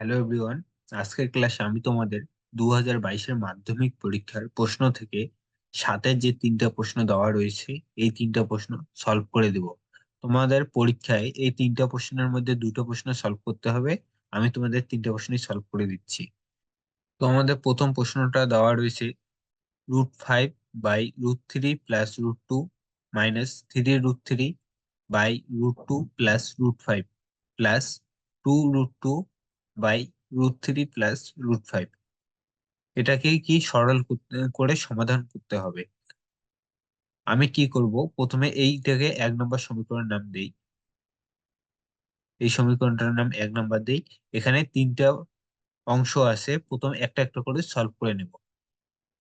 Hello everyone. আজকের ক্লাসে আমি তোমাদের 2022-এর মাধ্যমিক পরীক্ষার প্রশ্ন থেকে সাতের যে তিনটা প্রশ্ন দেওয়া রয়েছে এই তিনটা প্রশ্ন সলভ করে দেব। তোমাদের পরীক্ষায় এই তিনটা প্রশ্নের মধ্যে দুটো প্রশ্ন সলভ করতে হবে। আমি তোমাদের তিনটা প্রশ্নই সলভ করে দিচ্ছি। তো আমাদের প্রথম প্রশ্নটা দেওয়া রয়েছে √5/√3 plus √2 minus 3√3 by √2 plus √5 plus 2√2 by √3 plus √5। এটাকে কি সরল করে সমাধান করতে হবে। আমি কি করব, প্রথমে এইটাকে 1 নম্বর সমীকরণ নাম দেই। এই সমীকরণটার নাম 1 নম্বর দেই। এখানে তিনটা অংশ আছে, প্রথম একটা একটা করে সলভ করে নেব।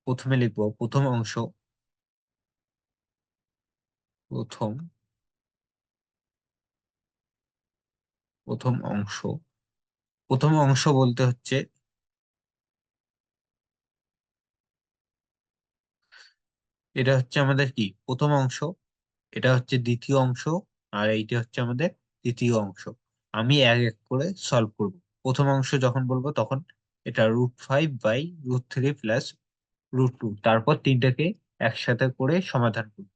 প্রথমে লিখবো প্রথম প্রথম অংশ। প্রথম অংশ বলতে হচ্ছে এটা হচ্ছে আমাদের কি প্রথম অংশ, এটা হচ্ছে দ্বিতীয় অংশ, আর এইটা হচ্ছে আমাদের তৃতীয় অংশ। আমি এক এক করে সলভ করব। প্রথম অংশ যখন বলবো তখন এটা √5/√3 প্লাস √2, তারপর তিনটাকে একসাথে করে সমাধান করব।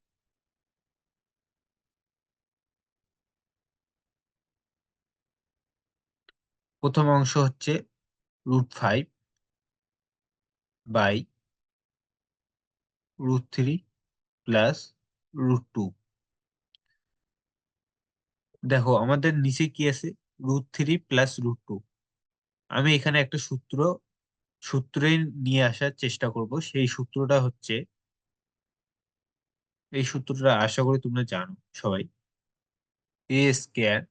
প্রথম অংশ হচ্ছে √5/√3 প্লাস √2। দেখো আমাদের নিচে কি আছে, √3 প্লাস √2। আমি এখানে একটা সূত্রে নিয়ে আসার চেষ্টা করব। সেই সূত্রটা হচ্ছে, এই সূত্রটা আশা করি তোমরা জানো সবাই। a²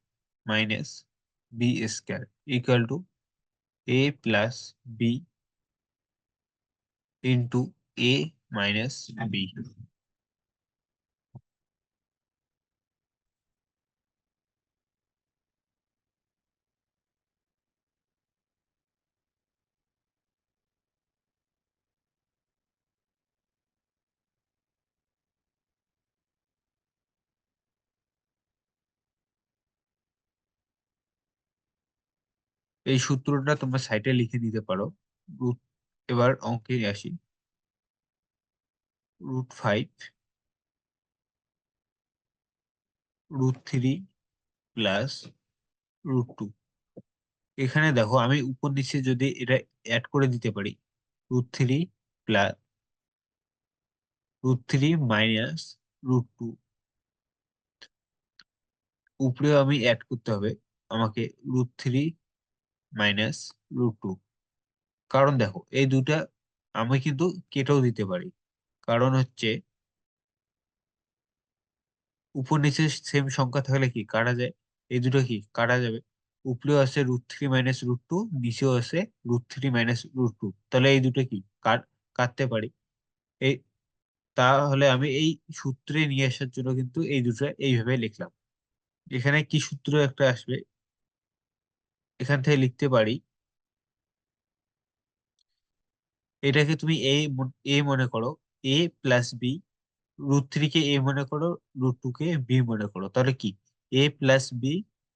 minus b² equal to a+b into a-b। এই সূত্রটা তোমরা সাইডে লিখে দিতে পারো। রুট এবার অঙ্কে আসি। √5 √3 প্লাস √2। এখানে দেখো আমি উপর নিচে যদি এটা অ্যাড করে দিতে পারি, √3 প্লাস √3 মাইনাস √2, উপরেও আমি অ্যাড করতে হবে আমাকে √3 মাইনাস √2। কারণ দেখো এই দুটা আমি কিন্তু কেটেও দিতে পারি। কারণ হচ্ছে উপর নিচে সেম সংখ্যা থাকলে কি কাটা যায়, এই দুটো কি কাটা যাবে। উপরেও আছে √3 মাইনাস √2, নিচেও আছে √3 মাইনাস √2, তাহলে এই দুটো কি কাটতে পারি। এই তাহলে আমি এই সূত্রে নিয়ে আসার জন্য কিন্তু এই দুটো এইভাবে লিখলাম। এখানে কি সূত্র একটা আসবে, এখান থেকে লিখতে পারি, এটাকে তুমি এ মনে করো, a+b, √3 কে এ মনে করো, √2 কে বি মনে করো, তাহলে কি a+b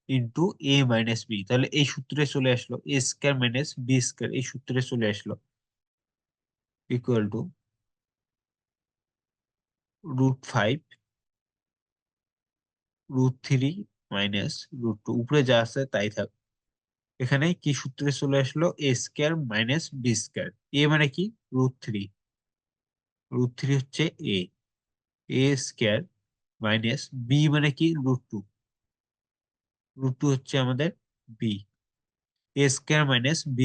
ইন্টু a-b, তাহলে এই সূত্রে চলে আসলো a² মাইনাস b², এই সূত্রে চলে আসলো ইকুয়াল টু √5 √3 মাইনাস √2, উপরে যা আছে তাই থাক। এখানে কি সূত্রে চলে আসলো a² মাইনাস b²। এ মানে কি √3, √3 হচ্ছে a² মাইনাস বি মানে কি √2, √2 হচ্ছে আমাদের বি, a² মাইনাস b²।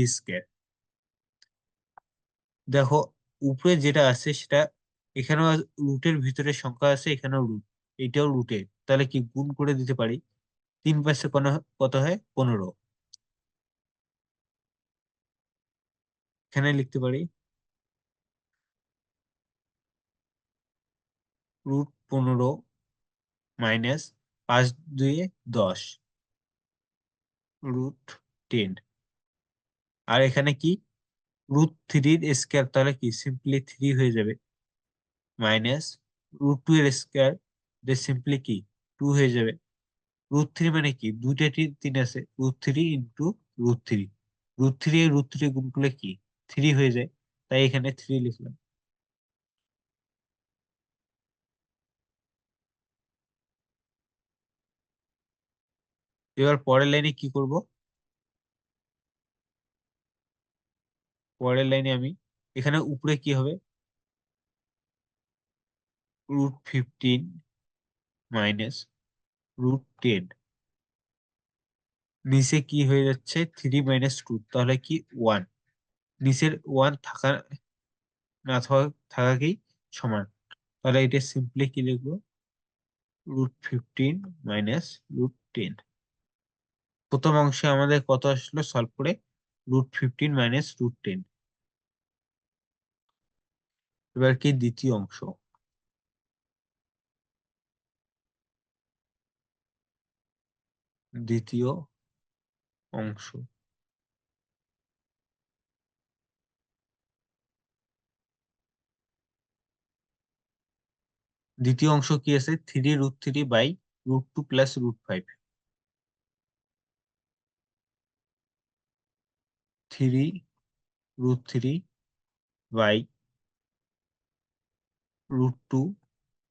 দেখো উপরে যেটা আছে সেটা এখানেও রুটের ভিতরে সংখ্যা আছে, এখানেও রুট, এটাও রুটের, তাহলে কি গুণ করে দিতে পারি। 3 পাশে কত হয় 15। এখানে লিখতে পারি √15 মাইনাস 5×2 = 10, √10। আর এখানে কি √3 এর স্কয়ার, তাহলে কি সিম্পলি 3 হয়ে যাবে, মাইনাস √2 এর স্কয়ার, সিম্পলি কি 2 হয়ে যাবে। √3 মানে কি দুইটা 3 আছে, √3 ইন্টু √3, রুট থ্রি গুণ করলে কি থ্রি হয়ে যায়, তাই এখানে থ্রি লিখলাম। এবার পরের লাইনে কি করব? পরের লাইনে আমি এখানে উপরে কি হবে, √15 মাইনাস √10, নিচে কি হয়ে যাচ্ছে, 3 - 2, তাহলে কি 1, নিচের 1 থাকা না থাকাকেই সমান। তাহলে এটা সিম্পলি কি লিখবো, √15 মাইনাস √10। প্রথম অংশে আমাদের কত আসলো সলভ করে, √15 মাইনাস √10। এবার কি দ্বিতীয় অংশ, দ্বিতীয় অংশ দ্বিতীয় অংশ কি আছে, 3√3/√2 প্লাস √5, 3√3/√2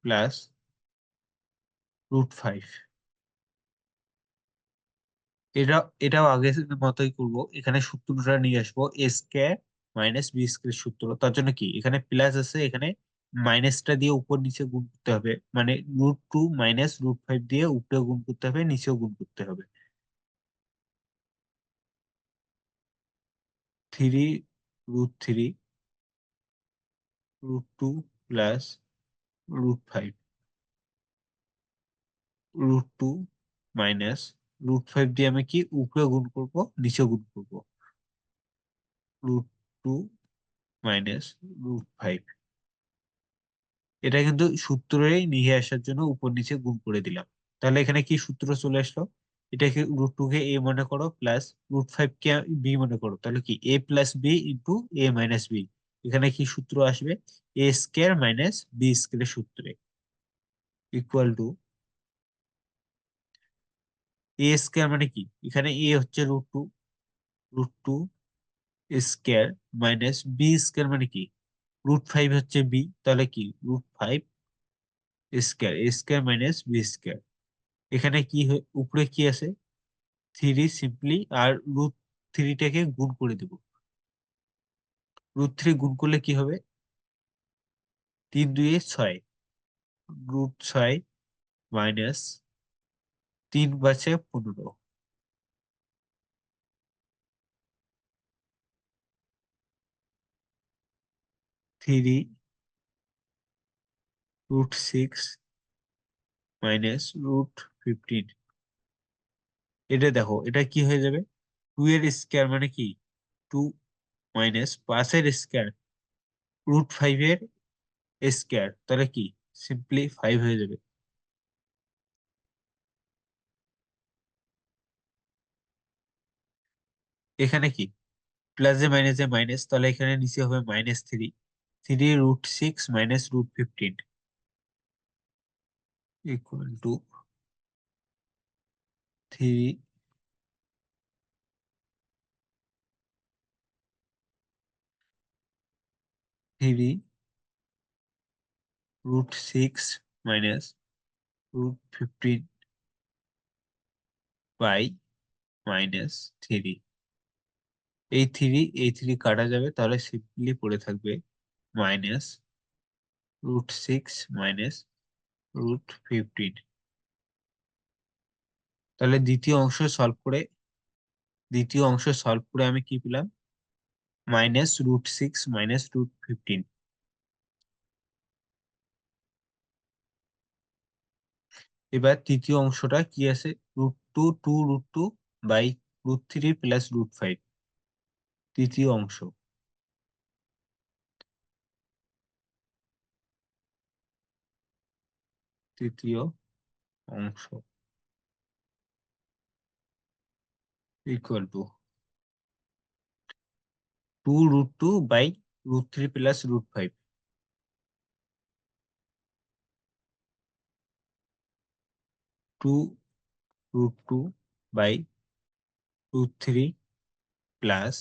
প্লাস √5। এটা এটাও আগের মতোই করব, এখানে সূত্রটা নিয়ে আসবো, এ স্কয়ার মাইনাস বি স্কয়ার সূত্র। তার জন্য কি এখানে প্লাস আছে, এখানে মাইনাসটা দিয়ে উপর নিচে গুণ করতে হবে, মানে √2 মাইনাস √5 দিয়ে উপরে গুণ করতে হবে, নিচেও গুণ করতে হবে। 3√3/√2 প্লাস √5, √2 মাইনাস √5 দিয়ে আমি কি উপরে গুণ করব, নিচেও গুণ করব, √2 মাইনাস √5। এটা কিন্তু সূত্রেই নিয়ে আসার জন্য উপর নিচে গুণ করে দিলাম। তাহলে এখানে কি সূত্র চলে আসলো, এটাকে √2 কে এ মনে করো প্লাস √5 কে বি মনে করো, তাহলে কি এ plus B into A minus B. এখানে কি সূত্র আসবে, এ স্কয়ার মাইনাস বি স্কয়ার সূত্রে, ইকুয়াল টু এ স্কয়ার মানে কি, এখানে এ হচ্ছে √2, √2 স্কয়ার মাইনাস বি স্কয়ার মানে কি, √5 হচ্ছে বি, তাহলে কি √5 square, A square minus B square. এখানে কি উপরে কি আছে, থ্রি, সিম্পলি আর √3টাকে গুণ করে দেব। √3 গুণ করলে কি হবে, 3 × 2 = 6, √6 মাইনাস 3 × 5 = 15, √6 মাইনাস √15। এটা দেখো এটা কি হয়ে যাবে, 2 এর স্কয়ার মানে কি 2, মাইনাস 5 এর স্কয়ার √5 এর স্কয়ার, তাহলে কি সিম্পলি 5 হয়ে যাবে। এখানে কি প্লাসে মাইনাসে মাইনাস, তাহলে এখানে নিচে হবে -3, 3√6 minus √15 equal to three √6 minus √15 by -3। এই থ্রি কাটা যাবে, তাহলে সিম্পলি পড়ে থাকবে -√6 মাইনাস √15। তাহলে দ্বিতীয় অংশ সলভ করে আমি কি পেলাম, -√6 মাইনাস √15। এবার তৃতীয় অংশটা কি আছে, √2 বাই √3 প্লাস √5, তৃতীয় অংশ, তৃতীয় অংশ equal to 2√2/√3 plus √5, 2√2/√3 plus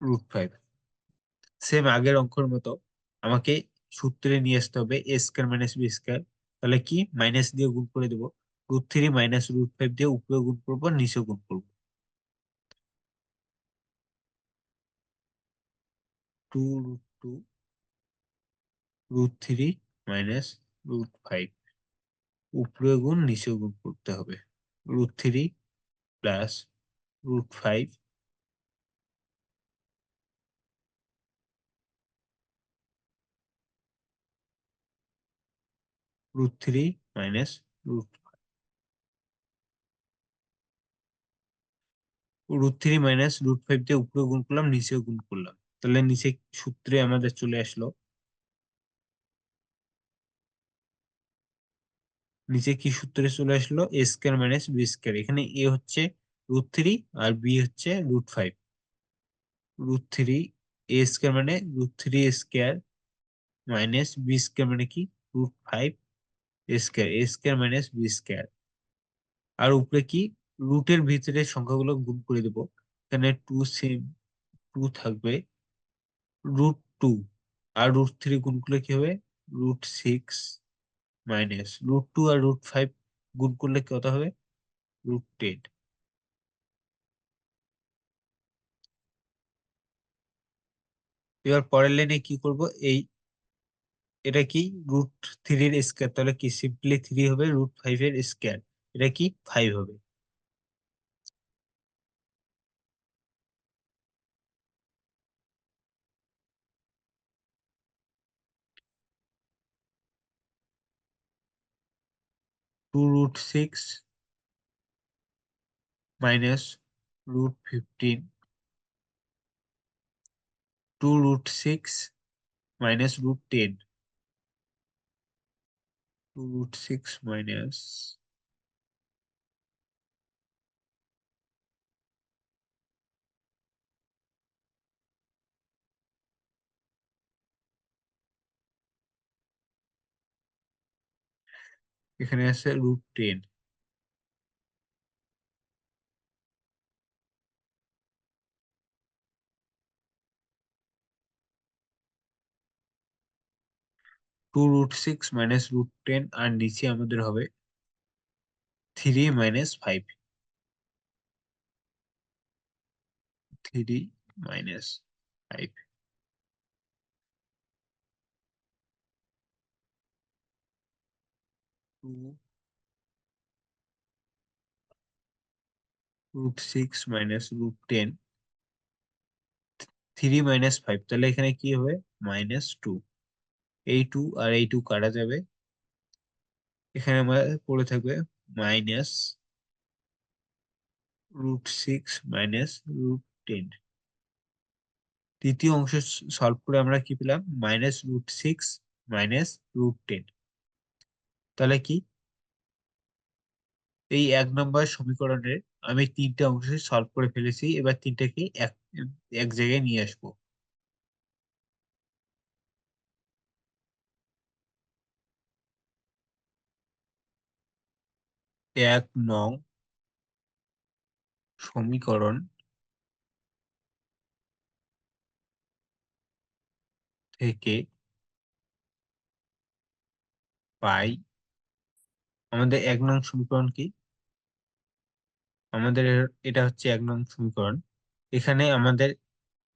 √5। Same আগের অঙ্কের মতো আমাকে সূত্রে নিয়ে আসতে হবে এ স্কয়ার মাইনাস বি স্কয়ার। তাহলে কি মাইনাস দিয়ে গুণ করে দেবো, √3 মাইনাস √5 দিয়ে উপরে গুণ করবো নিচে গুণ করবো। 2√2 √3 মাইনাস √5, উপরে গুণ নিচে গুণ করতে হবে। √3 প্লাস √5, √3 মাইনাস √3 মাইনাস √5 দিয়ে উপরে গুণ করলাম নিচেও গুণ করলাম। তাহলে নিচে সূত্রে আমাদের চলে আসলো, নিচে কি সূত্রে চলে আসলো, এ স্কয়ার মাইনাস বি স্কয়ার। এখানে এ হচ্ছে √3 আর বি হচ্ছে √5। √3 এ স্কয়ার মানে √3 স্কয়ার মাইনাস বি স্কয়ার মানে কি √5 square, A square minus B square. আর উপরে কি রুটের ভিতরে সংখ্যাগুলো গুণ করে দেবো। এখানে টু সেম, টু থাকবে, √2 আর √3 গুণ করলে কি হবে, √6 মাইনাস √2 আর √5 গুণ করলে কত হবে, √10। এবার পরের লাইনে কি করব, এই এটা কি √3 এর স্কয়ার, তাহলে কি সিম্পলি 3 হবে, √5 এর স্কয়ার, এটা কি 5 হবে। 2√6 মাইনাস √15, 2√6 মাইনাস √10, 2√6 মাইনাস, এখানে আছে √10, 2√6 মাইনাস √10, আর নিচে আমাদের হবে 3 মাইনাস 5, 3 মাইনাস 5, 2√6 মাইনাস √10, 3 মাইনাস 5, তাহলে এখানে কি হবে, -2। এই 2 আর এই 2 কাটা যাবে, এখানে আমার পড়ে থাকবে মাইনাস √6 মাইনাস √10। তৃতীয় অংশ সলভ করে আমরা কি পেলাম, -√6 মাইনাস √10। তাহলে কি এই 1 নম্বর সমীকরণের আমি 3টে অংশ সলভ করে ফেলেছি, এবার 3টাকে এক এক জায়গায় নিয়ে আসবো। 1 নং সমীকরণ থেকে পাই, আমাদের 1 নং সমীকরণ কি, আমাদের এটা হচ্ছে 1 নং সমীকরণ। এখানে আমাদের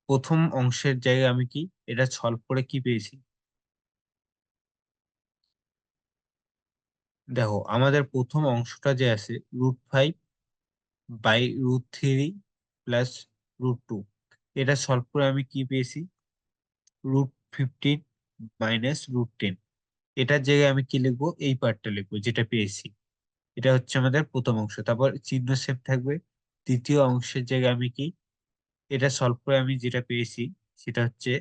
প্রথম অংশের জায়গায় আমি কি এটা সলভ করে কি পেয়েছি, দেখো আমাদের প্রথম অংশটা যে আছে √5/√3 প্লাস √2, এটা সলভ করে আমি কি পেয়েছি, √15 মাইনাস √10। এটার জায়গায় আমি কি লিখবো, এই পার্টটা লিখবো যেটা পেয়েছি। এটা হচ্ছে আমাদের প্রথম অংশ, তারপর চিহ্ন সেভ থাকবে। দ্বিতীয় অংশের জায়গায় আমি কি এটা সলভ করে আমি যেটা পেয়েছি সেটা হচ্ছে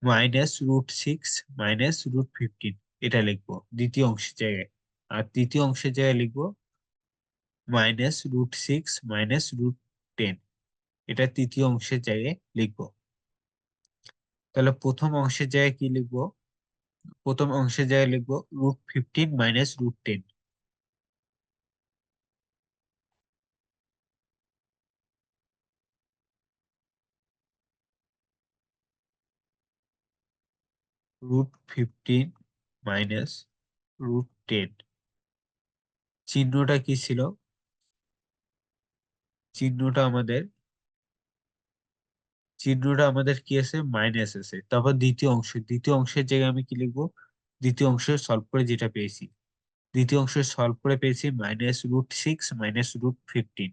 -√6 মাইনাস √15, এটা লিখবো দ্বিতীয় অংশের জায়গায়। আর তৃতীয় অংশের জায়গায় লিখবো -√6 মাইনাস √10, এটা তৃতীয় অংশের জায়গায় লিখবো। তাহলে প্রথম অংশের জায়গায় কি লিখবো, প্রথম অংশের জায়গায় লিখবো √15 মাইনাস √10। √15 মাইনাস √10। চিহ্নটা কি ছিল? চিহ্নটা আমাদের কি আছে? মাইনাস আছে। তারপর দ্বিতীয় অংশের জায়গায় আমি কি লিখবো? দ্বিতীয় অংশের সলভ করে যেটা পেয়েছি, দ্বিতীয় অংশের সলভ করে পেয়েছি -√6 -√15।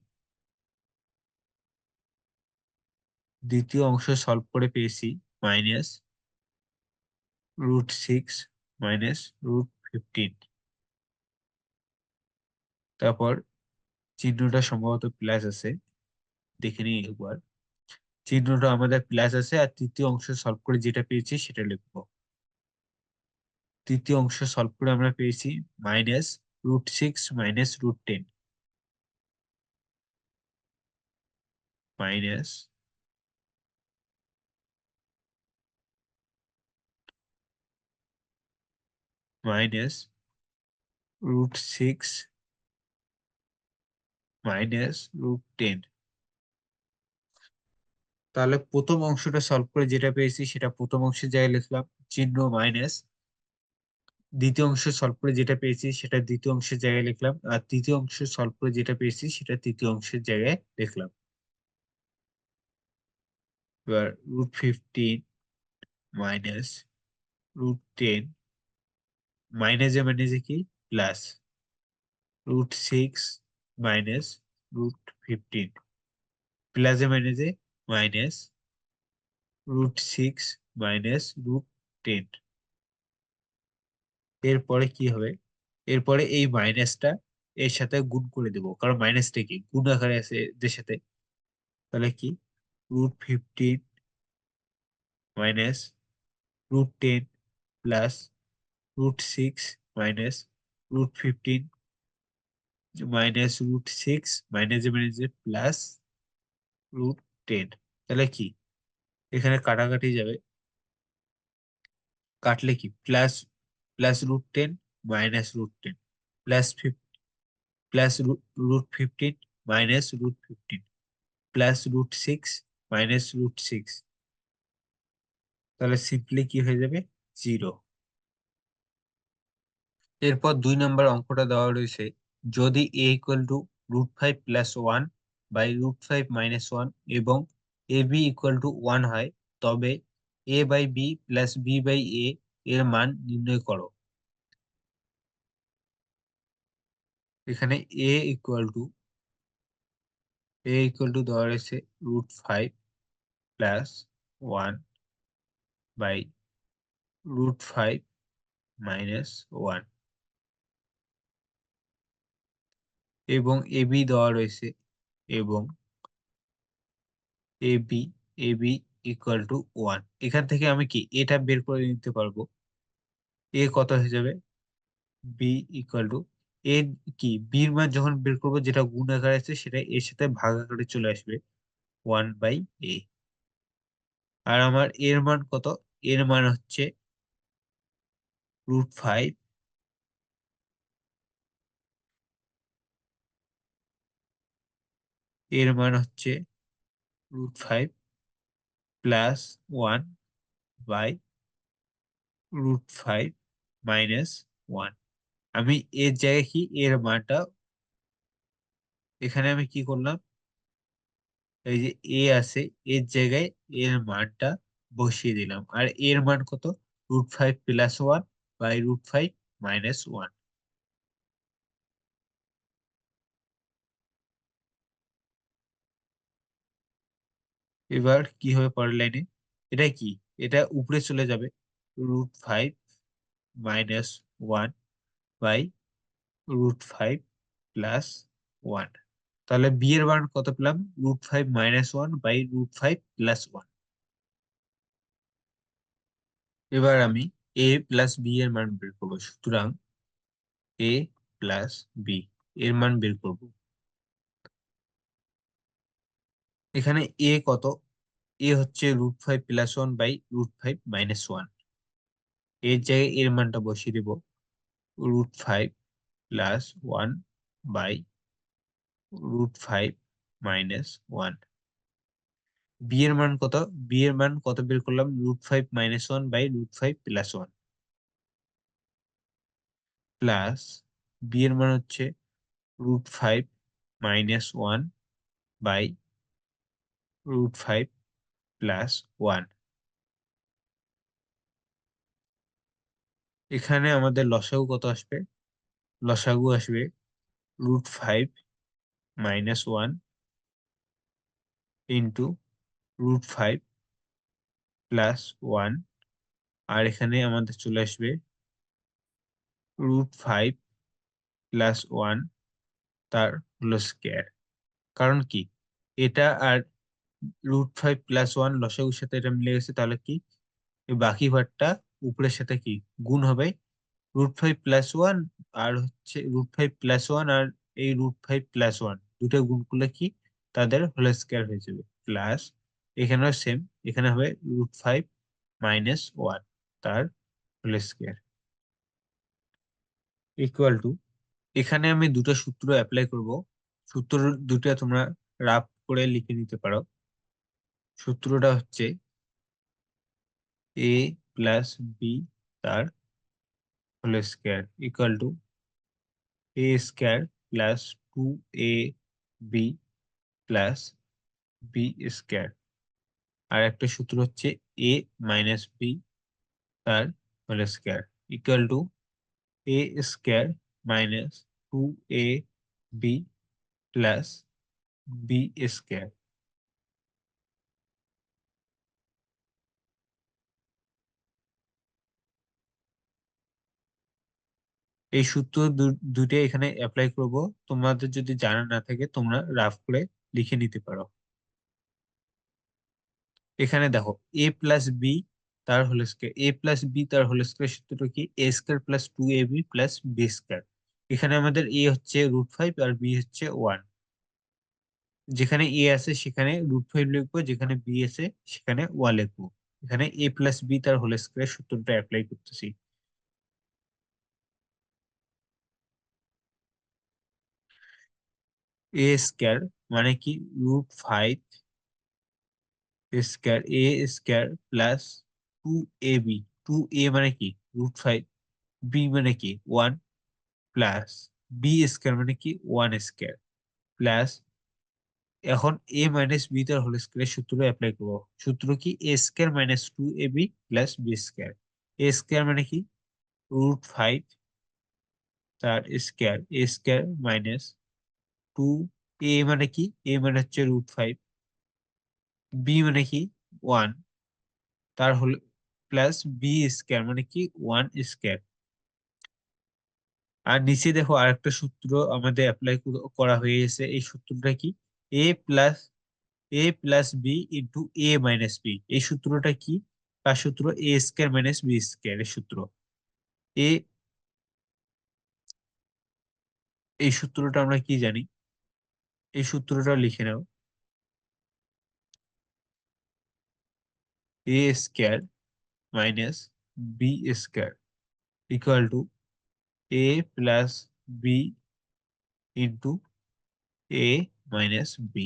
দ্বিতীয় অংশ সলভ করে পেয়েছি -√6 -√15। তারপর চিহ্নটা সম্ভবত প্লাস আছে, দেখে নিই একবার। চিহ্নটা আমাদের প্লাস আছে, আর তৃতীয় অংশ সলভ করে যেটা পেয়েছি সেটা লিখবো। তৃতীয় অংশ সলভ করে আমরা পেয়েছি -√6 -√10 মাইনাস -√6 -√10। তাহলে প্রথম অংশটা সলভ করে যেটা পেয়েছি সেটা প্রথম অংশের জায়গায় লিখলাম, চিহ্ন মাইনাস। দ্বিতীয় অংশ সলভ করে যেটা পেয়েছি সেটা দ্বিতীয় অংশের জায়গায় লিখলাম, আর তৃতীয় অংশ সলভ করে যেটা পেয়েছি সেটা তৃতীয় অংশের জায়গায় লিখলাম। এবার √15 -√10, মাইনাসে মাইনাসে কি প্লাস, √6 -√15, প্লাসে মাইনাসে মাইনাস, √6 -√10। এরপরে কি হবে? এরপরে এই মাইনাসটা এর সাথে গুণ করে দেবো, কারণ মাইনাসটা কি গুণ আকারে আছে এদের সাথে। তাহলে কি √15 -√10 প্লাস √6 -√15 -√6 মাইনাসে মাইনাসে প্লাস √10। তাহলে কি এখানে কাটাকাটি যাবে, কাটলে কি প্লাস, +√10 -√10 প্লাস +√15 -√15 +√6 -√6। তাহলে সিম্পলি কি হয়ে যাবে? 0। এরপর 2 নম্বর অঙ্কটা দেওয়া রয়েছে, যদি a = √5 + 1/√5 - 1 এবং ab = 1 হয়, তবে a/b + b/a এর মান নির্ণয় করো। এখানে a = দেওয়া রয়েছে √5 + 1/√5 - 1, এবং ab দেওয়া রয়েছে, এবং ab ab = 1। এখান থেকে আমি কি এটা বের করে নিতে পারবো। a কত হয়ে যাবে? b = a, কি b এর মান যখন বের করবো যেটা গুণ আকারে আছে সেটা এর সাথে ভাগ আকারে চলে আসবে 1/a। আর আমার এর মান কত? এর মান হচ্ছে √5, এর মান হচ্ছে √5 + 1/√5 - 1। আমি এর জায়গায় কি এর মানটা, এখানে আমি কি করলাম, এই যে এ আছে এর জায়গায় এর মানটা বসিয়ে দিলাম, আর এর মান কত? √5 + 1/√5 - 1। এবার কি হবে পরের লাইনে? এটা কি, এটা উপরে চলে যাবে, √5 - 1/√5 + 1। তাহলে বি এর মান কত পেলাম? √5 - 1/√5 + 1। এবার আমি a + b এর মান বের করবো। সুতরাং a + b এর মান বের করব। এখানে a কত? a হচ্ছে √5 + 1/√5 - 1। এর জায়গায় এর মানটা বসিয়ে দিব, √5 + 1/√5 - 1। বি এর মান কত? বি এর মান কত বের করলাম? √5 - 1/√5 + 1 প্লাস বি এর মান হচ্ছে √5 - 1/√5 + 1। এখানে আমাদের লসাগু কত আসবে? লসাগু আসবে √5 - 1 * √5 + 1। আর এখানে আমাদের চলে আসবে √5 + 1 তার হোল স্কয়ার। কারণ কি, এটা আর √5 + 1 লসাগুর সাথে এটা মিলে গেছে, তাহলে কি এই বাকি ভাগটা উপরের সাথে কি গুণ হবে? √5 + 1 আর হচ্ছে √5 + 1 আর এই √5 + 1 দুটো গুণ করলে কি তাদের হোল স্কয়ার হয়ে যাবে। প্লাস এখানেও সেম, এখানে হবে √5 - 1 তার হোল স্কয়ার ইকুয়াল টু। এখানে আমি দুটো সূত্র অ্যাপ্লাই করব। সূত্র দুটো তোমরা রাফ করে লিখে নিতে পারো। সূত্রটা হচ্ছে a প্লাস বি তার whole square equal to a square plus 2ab plus B square. আর একটা সূত্র হচ্ছে a মাইনাস বি তার whole square equal to a square minus 2ab plus B square. এই সূত্র দুইটা এখানে অ্যাপ্লাই করব। তোমাদের যদি জানা না থাকে তোমরা রাফ করে লিখে নিতে পারো। এখানে দেখো এ প্লাস বি তার whole square, A plus B তার হোল স্কয়ার সূত্রটা কি? A square plus 2ab plus B square. এখানে আমাদের এ হচ্ছে √5 আর বি হচ্ছে 1। যেখানে এ আছে সেখানে √5 লিখবো, যেখানে বি আছে সেখানে 1 লিখবো। এখানে এ প্লাস বি তার হোল স্কয়ার সূত্রটা অ্যাপ্লাই করতেছি। এ স্কয়ার মানে কি √5 square A square plus 2ab। 2a মানে কি √5, বি মানে কি 1 প্লাস বি স্কয়ার মানে কি 1 স্কয়ার প্লাস। এখন এ মাইনাস বি তার হোল স্কয়ার সূত্র অ্যাপ্লাই করবো। সূত্র কি? A square minus 2ab plus B square. A square মানে কি √5 তার square, A square minus 2। A মানে কি? এ মানে হচ্ছে √5, বি মানে কি 1 তার হল প্লাস বি স্কয়ার মানে কি 1 স্কয়ার। আর নিচে দেখো আরেকটা সূত্র আমাদের অ্যাপ্লাই করা হয়ে গেছে। এই সূত্রটা কি? এ plus B into A minus B. এই সূত্রটা কি? তার সূত্র এ স্কয়ার মাইনাস বি স্কয়ার এর সূত্র। এ এই সূত্রটা আমরা কি জানি? এই সূত্রটা লিখে নাও। A square minus B square equal to A plus B into A minus B.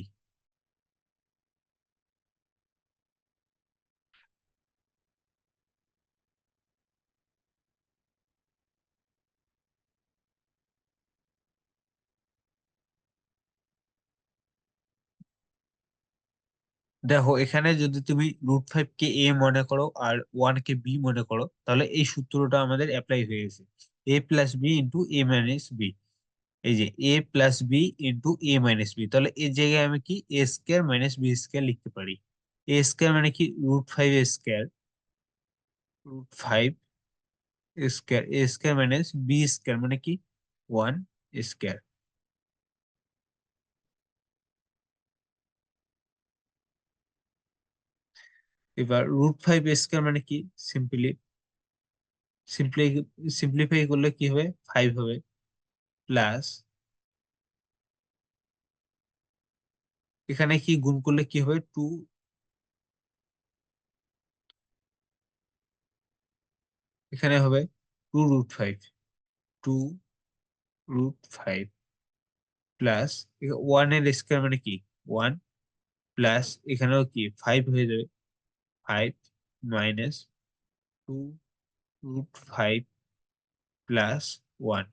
দেখো এখানে যদি তুমি √5 কে এ মনে করো আর 1 কে বি মনে করো, তাহলে এই সূত্রটা আমাদের অ্যাপ্লাই হয়ে গেছে। এ plus B into A minus B. এই যে এ plus B into A minus B, তাহলে এই জায়গায় আমি কি A square minus B square লিখতে পারি। এ স্কয়ার মানে কি √5 square, √5 square A square minus B square মানে কি 1 স্কয়ার। এবার √5 স্কয়ার মানে কি? সিম্পলি সিম্পলি সিম্পলিফাই করলে কি হবে? 5 হবে প্লাস এখানে কি গুণ করলে কি হবে? 2। এখানে হবে 2√5, 2√5 প্লাস 1 এর স্কয়ার মানে কি 1 প্লাস এখানেও কি 5 হয়ে যাবে, 5 মাইনাস 2√5 প্লাস 1।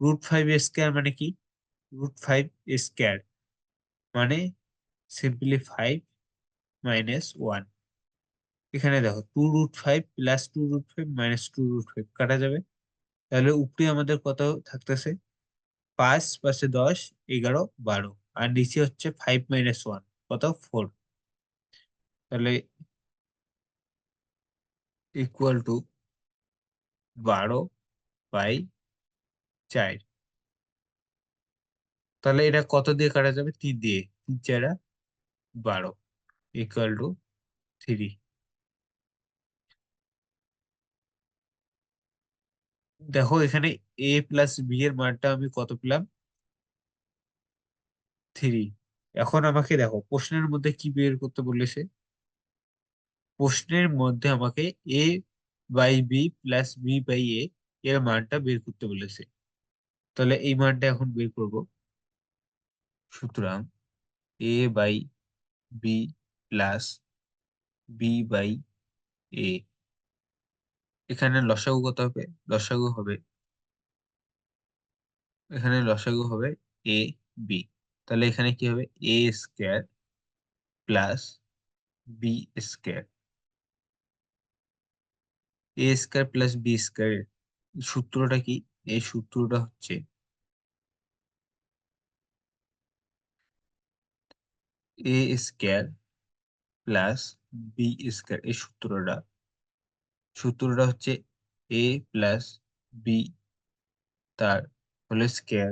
√5 স্কয়ার মানে কি? √5 স্কয়ার মানে সিম্পলি 5 মাইনাস 1। এখানে দেখো 2√5 প্লাস 2√5 মাইনাস 2√5 কাটা যাবে। তাহলে উপরে আমাদের কত থাকতেছে? 5 5 10 11 12, আর নিচে হচ্ছে 5 মাইনাস 1 কত 4। তাহলে ইকুয়াল টু 12/4। তাহলে এটা কত দিয়ে কাটা যাবে? 3 দিয়ে, 3 4 12 ইকুয়াল টু 3। দেখো এখানে এ প্লাস বি এর মানটা আমি কত পেলাম? 3। এখন আমাকে দেখো প্রশ্নের মধ্যে কি বের করতে বলেছে? প্রশ্নের মধ্যে আমাকে A by B plus B by A এর মানটা বের করতে বলেছে। তাহলে এই মানটা এখন বের করব। সুতরাং A by B plus B by A, এখানে লসাগু কত হবে? লসাগু হবে, এখানে লসাগু হবে এ বি। তাহলে এখানে কি হবে? এ square plus B square. A square plus B square সূত্রটা কি? এই সূত্রটা হচ্ছে এ স্কয়ার প্লাস বি স্কয়ার। এই সূত্রটা হচ্ছে এ প্লাস বি তার whole square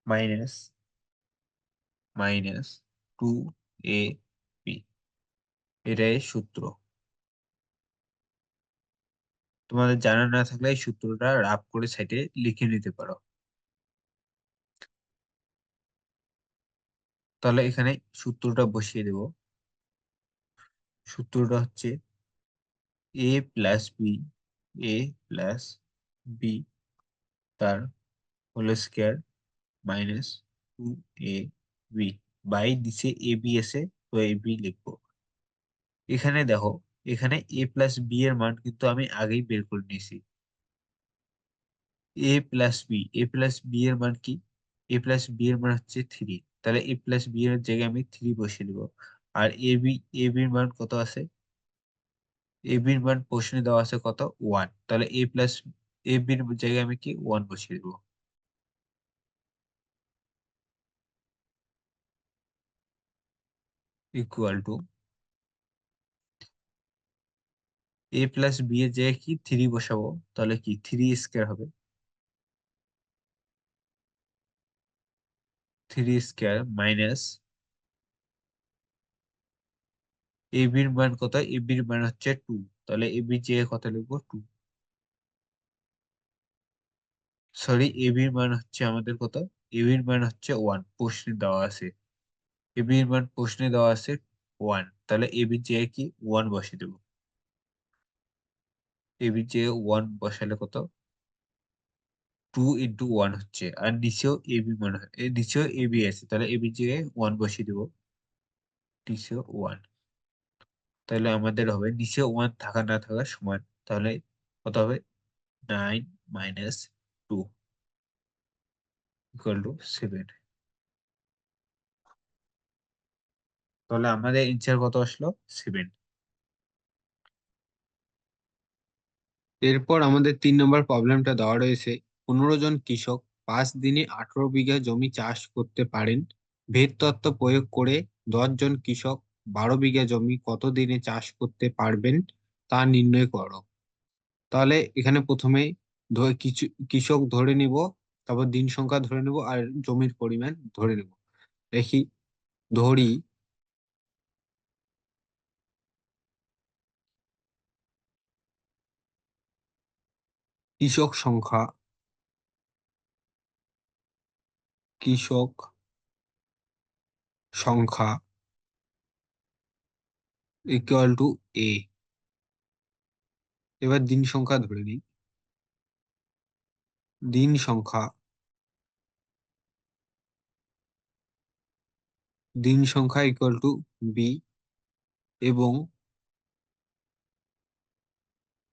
minus minus 2 A B, এটাই সূত্র। তোমাদের জানা না থাকলে এই সূত্রটা রাফ করে সাইডে লিখে নিতে পারো। তাহলে এখানে সূত্রটা বসিয়ে দেব। সূত্রটা হচ্ছে A plus B, A plus B তার whole square minus 2 A B by নিচে এ বি এসে, তো এ বি লিখবো। এখানে দেখো, এখানে এ প্লাস বি এর মান কিন্তু আমি আগেই বের করে নিয়েছি। এ plus B, A plus B এর মান কি? এ প্লাস বি এর মান হচ্ছে 3। তাহলে এ প্লাস বি এর জায়গায় আমি 3 বসিয়ে দিব। আর এ বির মান কত আছে? এ বির মান প্রশ্নে দেওয়া আছে কত? 1। তাহলে এ বির জায়গায় আমি কি 1 বসিয়ে দিব। Equal to A plus B এর জায়গায় কি 3 বসাবো, তাহলে কি 3 স্কয়ার হবে। 3 স্কয়ার মাইনাস এ বির মান কত? এ বির মান হচ্ছে 2। তাহলে এ বির জায়গায় কত লিখবো? 2। সরি, এ বির মান হচ্ছে আমাদের কত? এ বির মান হচ্ছে 1, প্রশ্নে দেওয়া আছে। এ বির মান প্রশ্নে দেওয়া আছে 1। তাহলে এ বির জায়গায় কি 1 বসিয়ে দেবো। এ বির জায়গায় 1 বসালে কত? 2 × 1 হচ্ছে। আর নিচেও এ বি মান নিচেও এ বি আছে, তাহলে এ বির জায়গায় 1 বসিয়ে দেবো। নিচেও 1। তাহলে আমাদের হবে নিচে 1 থাকা না থাকা সমান। তাহলে কত হবে? 9 মাইনাস 2 ইকুয়াল টু 7। তাহলে আমাদের এনসার কত আসলো? 7। এরপর আমাদের 3 নম্বর প্রবলেমটা দেওয়া রয়েছে। 15 জন কৃষক 5 দিনে 18 বিঘা জমি চাষ করতে পারেন। ভেদ তত্ত্ব প্রয়োগ করে 10 জন কৃষক 12 বিঘা জমি কত দিনে চাষ করতে পারবেন তা নির্ণয় করো। তাহলে এখানে প্রথমে কিছু কৃষক ধরে নিব, তারপর দিন সংখ্যা ধরে নিব, আর জমির পরিমাণ ধরে নিব। দেখি, ধরি কৃষক সংখ্যা, কৃষক সংখ্যা ইকুয়াল টু এ। এবার দিন সংখ্যা ধরে নিই। দিন সংখ্যা দিন সংখ্যা ইকুয়াল টু বি এবং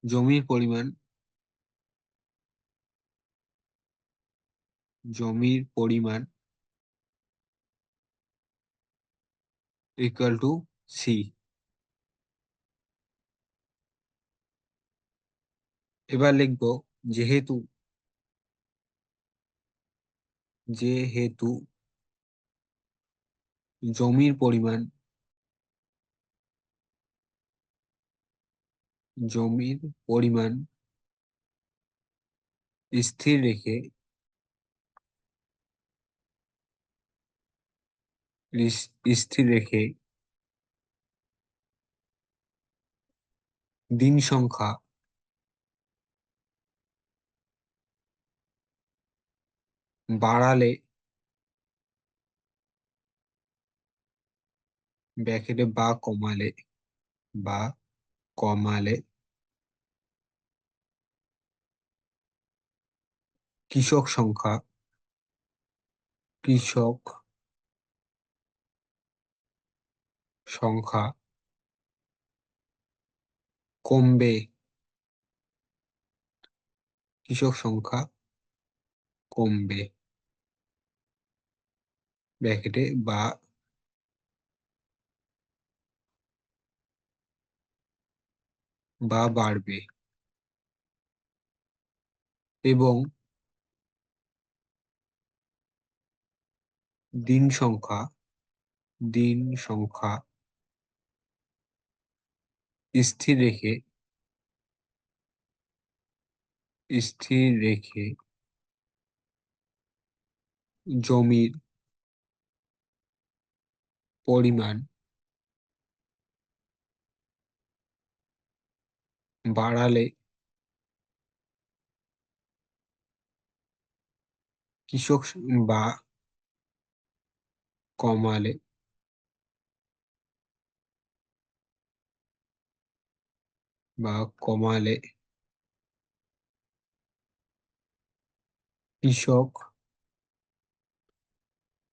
জমির পরিমাণ জমির পরিমাণ ইকুয়াল টু সি। এবার লিখব যেহেতু যেহেতু জমির পরিমাণ জমির পরিমাণ স্থির রেখে স্থির রেখে দিন সংখ্যা বাড়ালে ব্র্যাকেটে বা কমালে কৃষক সংখ্যা কৃষক সংখ্যা কমবে কৃষক সংখ্যা কমবে ব্র্যাকেটে বা বাড়বে এবং দিন সংখ্যা দিন সংখ্যা স্থির রেখে স্থির রেখে জমির পরিমাণ বাড়ালে কৃষক বা কমালে বা কমালে কৃষক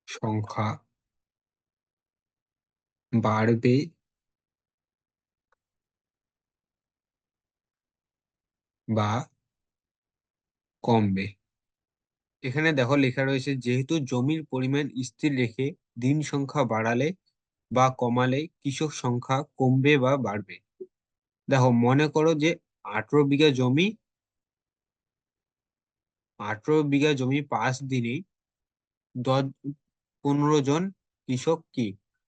সংখ্যা বাড়বে বা কমবে। এখানে দেখো লেখা রয়েছে যেহেতু জমির পরিমাণ স্থির রেখে দিন সংখ্যা বাড়ালে বা কমালে কৃষক সংখ্যা কমবে বা বাড়বে। দেখো মনে করো যে 18 বিঘা জমি 18 বিঘা জমি 5 দিনে 15 জন কৃষক কি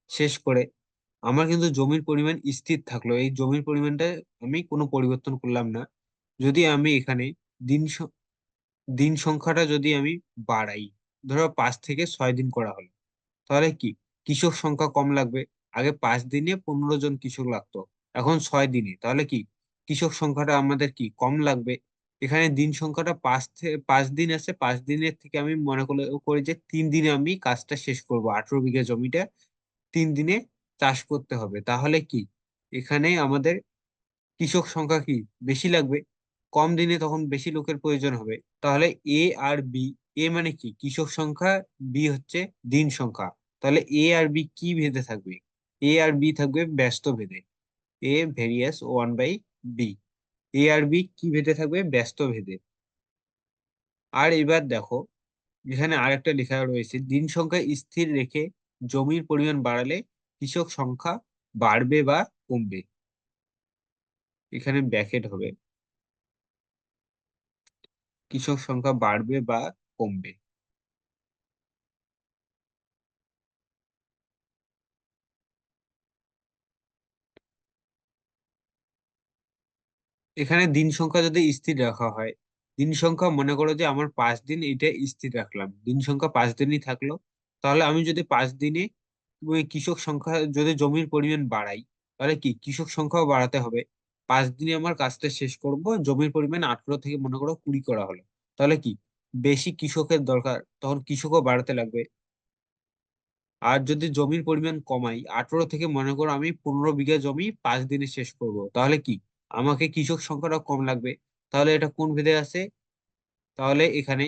শেষ করে। আমার কিন্তু জমির পরিমাণ স্থির থাকলো, এই জমির পরিমাণটা আমি কোনো পরিবর্তন করলাম না। যদি আমি এখানে দিন দিন সংখ্যাটা যদি আমি বাড়াই, ধরো 5 থেকে 6 দিন করা হলো, তাহলে কি কৃষক সংখ্যা কম লাগবে। আগে 5 দিনে 15 জন কৃষক লাগতো, এখন 6 দিনে, তাহলে কি কৃষক সংখ্যাটা আমাদের কি কম লাগবে। এখানে দিন সংখ্যাটা 5 দিন আছে, 5 দিনের থেকে আমি মনে করি যে 3 দিনে আমি কাজটা শেষ করব। 18 বিঘা জমিটা 3 দিনে চাষ করতে হবে, তাহলে কি এখানে আমাদের কৃষক সংখ্যা কি বেশি লাগবে। কম দিনে তখন বেশি লোকের প্রয়োজন হবে। তাহলে এ আর বি, এ মানে কি কৃষক সংখ্যা, বি হচ্ছে দিন সংখ্যা। তাহলে এ আর বি কি ভেদে থাকবে, এ আর বি থাকবে ব্যস্ত ভেদে, এ ভেরিয়াস 1/b। এ আর বি কি ভেদে থাকবে, ব্যস্ত ভেদে। আর এবার দেখো এখানে আরেকটা লেখা রয়েছে দিন সংখ্যা স্থির রেখে জমির পরিমাণ বাড়ালে কৃষক সংখ্যা বাড়বে বা কমবে। এখানে ব্র্যাকেট হবে কৃষক সংখ্যা বাড়বে বা কমবে। এখানে দিন সংখ্যা যদি স্থির রাখা হয়, দিন সংখ্যা মনে করো যে আমার 5 দিন এটা স্থির রাখলাম, দিন সংখ্যা 5 দিনই থাকলো। তাহলে আমি যদি 5 দিনে ওই কৃষক সংখ্যা যদি জমির পরিমাণ বাড়াই, তাহলে কি কৃষক সংখ্যাও বাড়াতে হবে। 5 দিনে আমার কাজটা শেষ করব, জমির পরিমাণ 18 থেকে মনে করো 20 করা হলো, তাহলে কি বেশি কৃষকের দরকার, তখন কৃষকও বাড়াতে লাগবে। আর যদি জমির পরিমাণ কমাই, 18 থেকে মনে করো আমি 15 বিঘা জমি 5 দিনে শেষ করব, তাহলে কি আমাকে কৃষক সংখ্যাটা কম লাগবে। তাহলে এটা কোন ভেদে আছে, তাহলে এখানে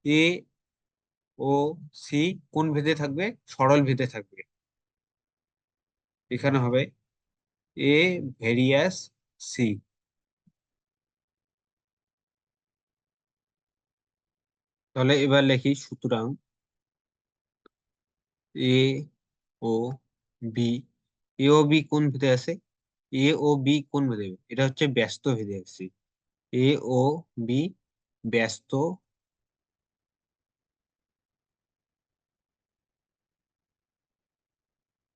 এ ও সি কোন ভেদে থাকবে? সরল ভেদে থাকবে। এখানে হবে এ ভেরিয়াস সি। তাহলে এবার লিখি, সুতরাং এ ও বি, এ ও বি কোন ভেদে আছে? এ ও বি কোন ভেদে? এটা হচ্ছে ব্যস্ত ভেদে আছে। এ ও বি ব্যস্ত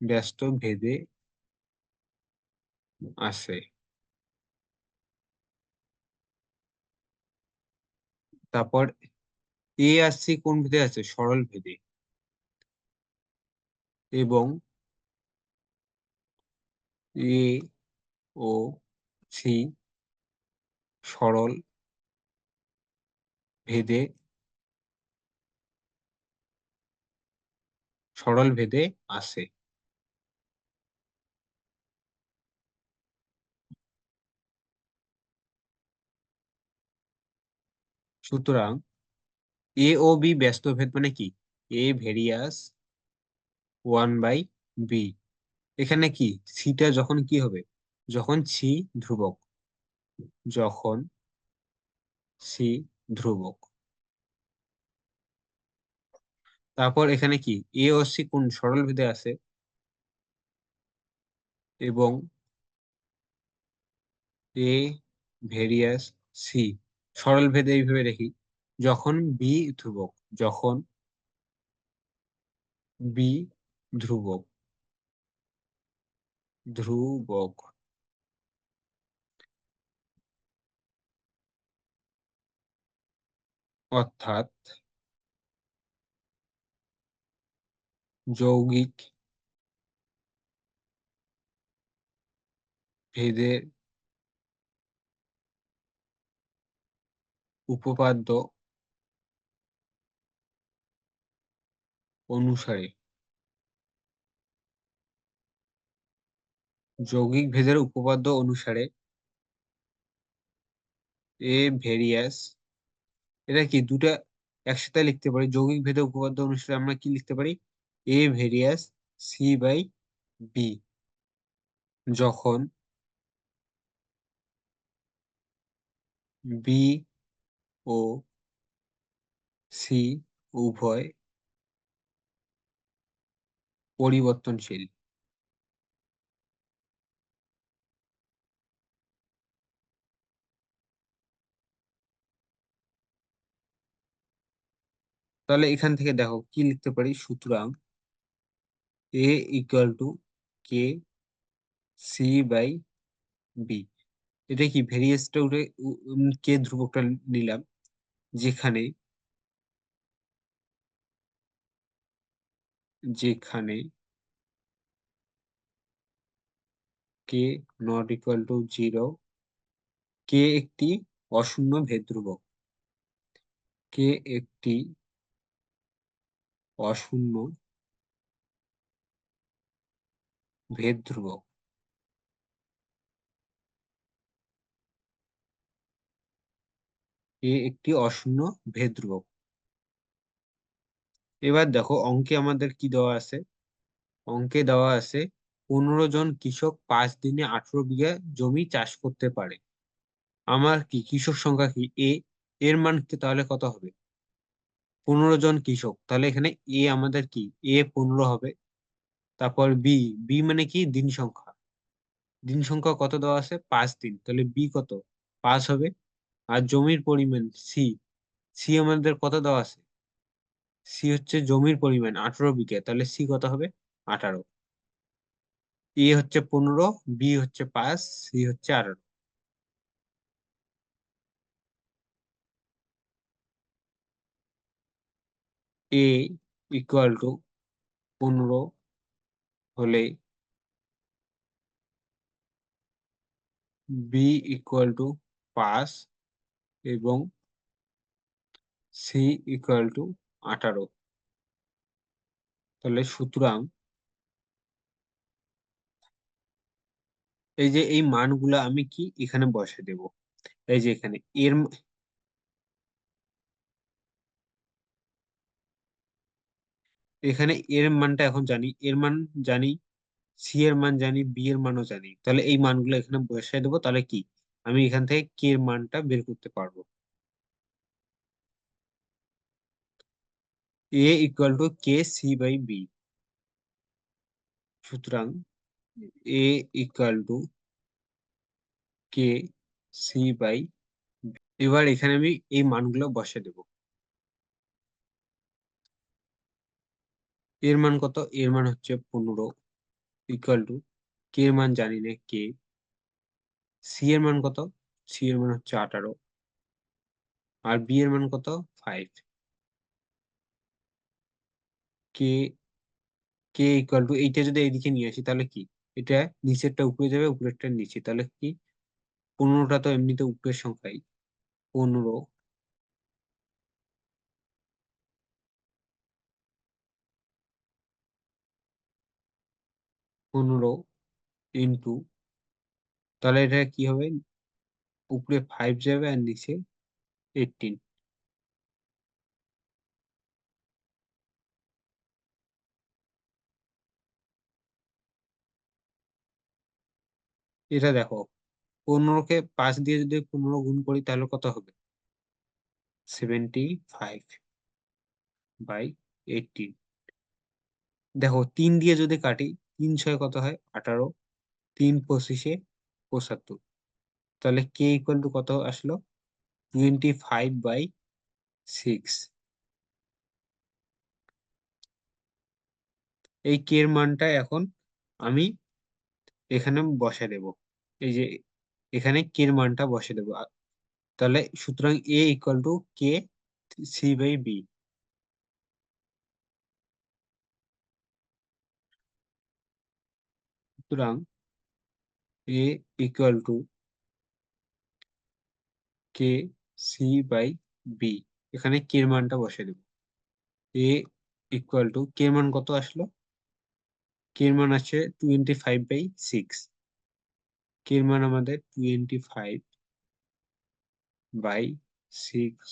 ব্যস্ত ভেদে আছে। তারপর এ আর সি কোন ভেদে আছে? সরল ভেদে। এবং এ ও সি সরল ভেদে আছে। সুতরাং এ ও বি ব্যস্ত ভেদ মানে কি? এ ভেরিয়াস 1/b। এখানে কি সিটা যখন কি হবে? যখন সি ধ্রুবক, যখন সি ধ্রুবক। তারপর এখানে কি এ ও সি কোন সরল ভেদে আছে? এবং এ ভেরিয়াস সি সরল ভেদে এইভাবে দেখি, যখন বি ধ্রুবক, যখন বি ধ্রুবক, ধ্রুবক। অর্থাৎ যৌগিক ভেদের উপপাদ্য অনুসারে, যৌগিক ভেদের উপপাদ্য অনুসারে এ ভেরিয়াস, এটা কি দুটা একসাথে লিখতে পারি? যৌগিক ভেদের উপপাদ্য অনুসারে আমরা কি লিখতে পারি? এ ভেরিয়াস c/b, যখন বি ও সি উভয় পরিবর্তনশীল। তাহলে এখান থেকে দেখো কি লিখতে পারি, সুতরাং এ ইকুয়াল টু কে c/b। এটা কি ভেরিয়েসটা উঠে কে ধ্রুবকটা নিলাম, যেখানে যেখানে কে নট ইকুয়াল টু 0, কে একটি অশূন্য ভেদ ধ্রুবক, কে একটি অশূন্য ভেদ ধ্রুবক, কে একটি অশূন্য ভেদ ধ্রুবক। এবার দেখো অঙ্কে আমাদের কি দেওয়া আছে? অঙ্কে দেওয়া আছে 15 জন কৃষক 5 দিনে 18 বিঘা জমি চাষ করতে পারে। আমার কি কৃষক সংখ্যা কি? এর মান কি তাহলে কত হবে? 15 জন কৃষক, তাহলে এখানে এ আমাদের কি? এ 15 হবে। তারপর বি, বি মানে কি? দিন সংখ্যা। দিন সংখ্যা কত দেওয়া আছে? 5 দিন, তাহলে বি কত? 5 হবে। আর জমির পরিমাণ সি, সি আমাদের কত দেওয়া আছে? সি হচ্ছে জমির পরিমাণ 18 বিঘা, তাহলে সি কত হবে? 18। এ হচ্ছে 15, বি হচ্ছে 5, সি হচ্ছে 18। এ ইকুয়াল টু 15 হলে বি ইকুয়াল টু 5 এবং সি ইকুয়াল টু 18। তাহলে সুতরাং এই যে এই মানগুলো আমি কি এখানে বসে দেব? এই যে এখানে এর এখানে এর মানটা এখন জানি, এর মান জানি, সি এর মান জানি, বি এর মানও জানি, তাহলে এই মানগুলো এখানে বসাই দেবো, তাহলে কি আমি এখান থেকে কে এর মানটা বের করতে পারবো। A equal to K C by B. সুতরাং এ equal to K C by, এবার এখানে আমি এই মানগুলো বসে দেব। এর মান কত? এর মান হচ্ছে 15, ইকুয়াল টু কে এর মান জানি না কে। সি এর মান কত? সি এর মান হচ্ছে 18, আর বি এর মান কত? 5। কে কে ইকুয়াল টু, এইটা যদি এইদিকে নিয়ে আসি তাহলে কি, এটা নিচেরটা উপরে যাবে, উপরেরটা নিচে, তাহলে কি 15টা তো এমনিতে উপরের সংখ্যাই। 15, 15 ইন্টু, তাহলে এটা কি হবে, উপরে 5 যাবে আর নিচে 18। এটা দেখো, 15কে 5 দিয়ে যদি 15 গুণ করি তাহলে কত হবে? 75/18। দেখো 3 দিয়ে যদি কাটি, 3 6 কত হয়? 18, 3 25-এ 75, তাহলে কে ইকুয়াল টু কত আসলো? 25/6। এই কে এর মানটা এখন আমি এখানে বসে দেব, এই যে এখানে কে এর মানটা বসে দেব, তাহলে সুতরাং এ equal to K C by B. সুতরাং এ equal to K C by b, এখানে কে এর মানটা বসে দেব। এ ইকুয়াল টু কে এর মান কত আসলো? কে এর মান আছে 25/6। কে এর মান আমাদের 25/6,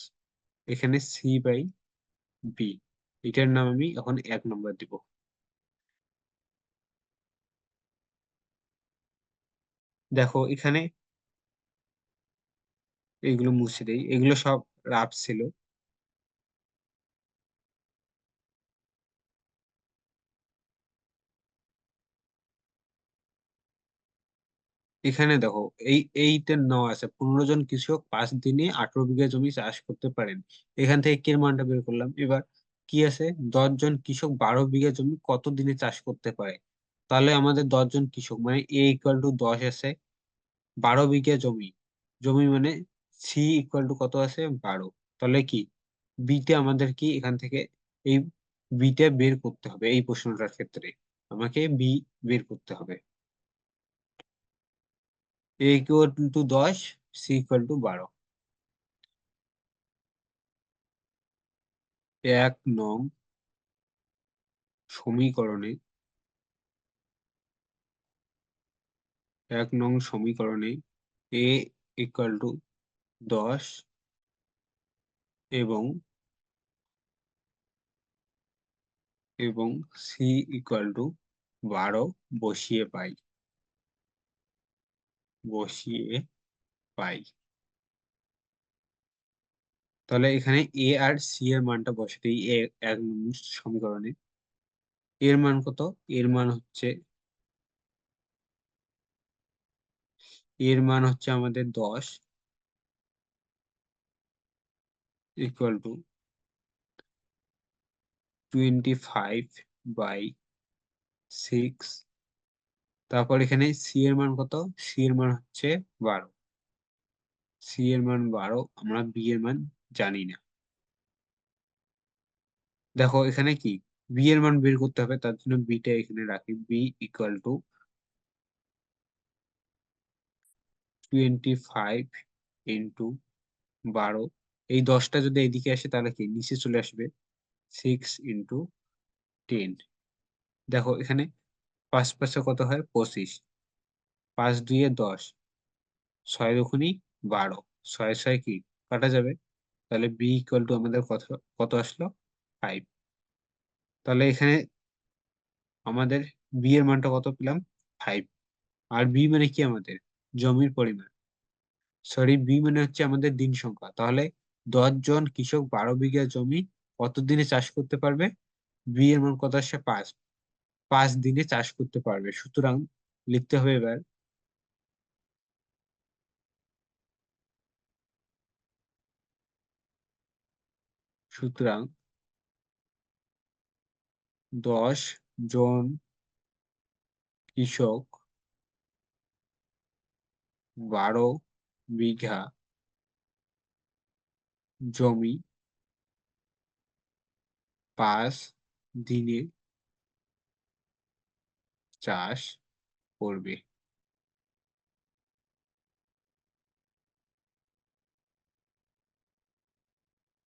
এখানে সি বাই বি, এটার নাম আমি এখন 1 নম্বর দিব। দেখো এখানে এগুলো মুছে দেই, এগুলো সব রাফ ছিল। এখানে দেখো এইটা নেওয়া আছে, 15 জন কৃষক 5 দিনে 18 বিঘা জমি চাষ করতে পারেন। এখান থেকে কে এর মানটা বের করলাম। এবার কি আছে, 10 জন কৃষক 12 বিঘা জমি কত দিনে চাষ করতে পারে। তাহলে আমাদের 10 জন কৃষক মানে এ ইকুয়াল টু 10 আছে, 12 বিঘা জমি, জমি মানে সি ইকুয়াল টু কত আছে? 12। তাহলে কি বিটা আমাদের কি এখান থেকে, এই বিটা বের করতে হবে, এই প্রশ্নটার ক্ষেত্রে আমাকে বি বের করতে হবে। A equal to 10, C equal to 12। 1 নং সমীকরণে, 1 নং সমীকরণে এ ইকুয়াল টু 10 এবং এবং সি ইকুয়াল টু 12 বসিয়ে পাই, বসিয়ে পাই। তাহলে এখানে এ আর সি এর মানটা বসাতেই, 1 নং সমীকরণে এর মান কত? এর মান হচ্ছে, এর মান হচ্ছে আমাদের 10 ইকুয়াল টু 25/6। তারপর এখানে সি এর মান কত? সি এর মান হচ্ছে 12, সি এর মান 12, আমরা বি এর মান জানি না। দেখো এখানে কি বি এর মান বের করতে হবে, তার জন্য বিটা এখানে রাখি, বি ইকুয়াল টু 25 ইন্টু 12, এই 10টা যদি এইদিকে আসে তাহলে কি নিচে চলে আসবে, 6 ইন্টু 10। দেখো এখানে 5 5 কত হয়? 25, 5 2 10, 6 2 12, 6 6 কি কাটা যাবে, তাহলে বি ইকুয়াল টু আমাদের কত কত আসলো? 5। তাহলে এখানে আমাদের বি এর মানটা কত পেলাম? 5। আর বি মানে কি আমাদের জমির পরিমাণ, সরি বি মানে হচ্ছে আমাদের দিন সংখ্যা। তাহলে 10 জন কৃষক 12 বিঘা জমি কত দিনে চাষ করতে পারবে? বি এর মান কত আসছে? 5। 5 দিনে চাষ করতে পারবে। সুতরাং লিখতে হবে এবার, সুতরাং 10 জন কৃষক 12 বিঘা জমি 5 দিনে চাষ করবে।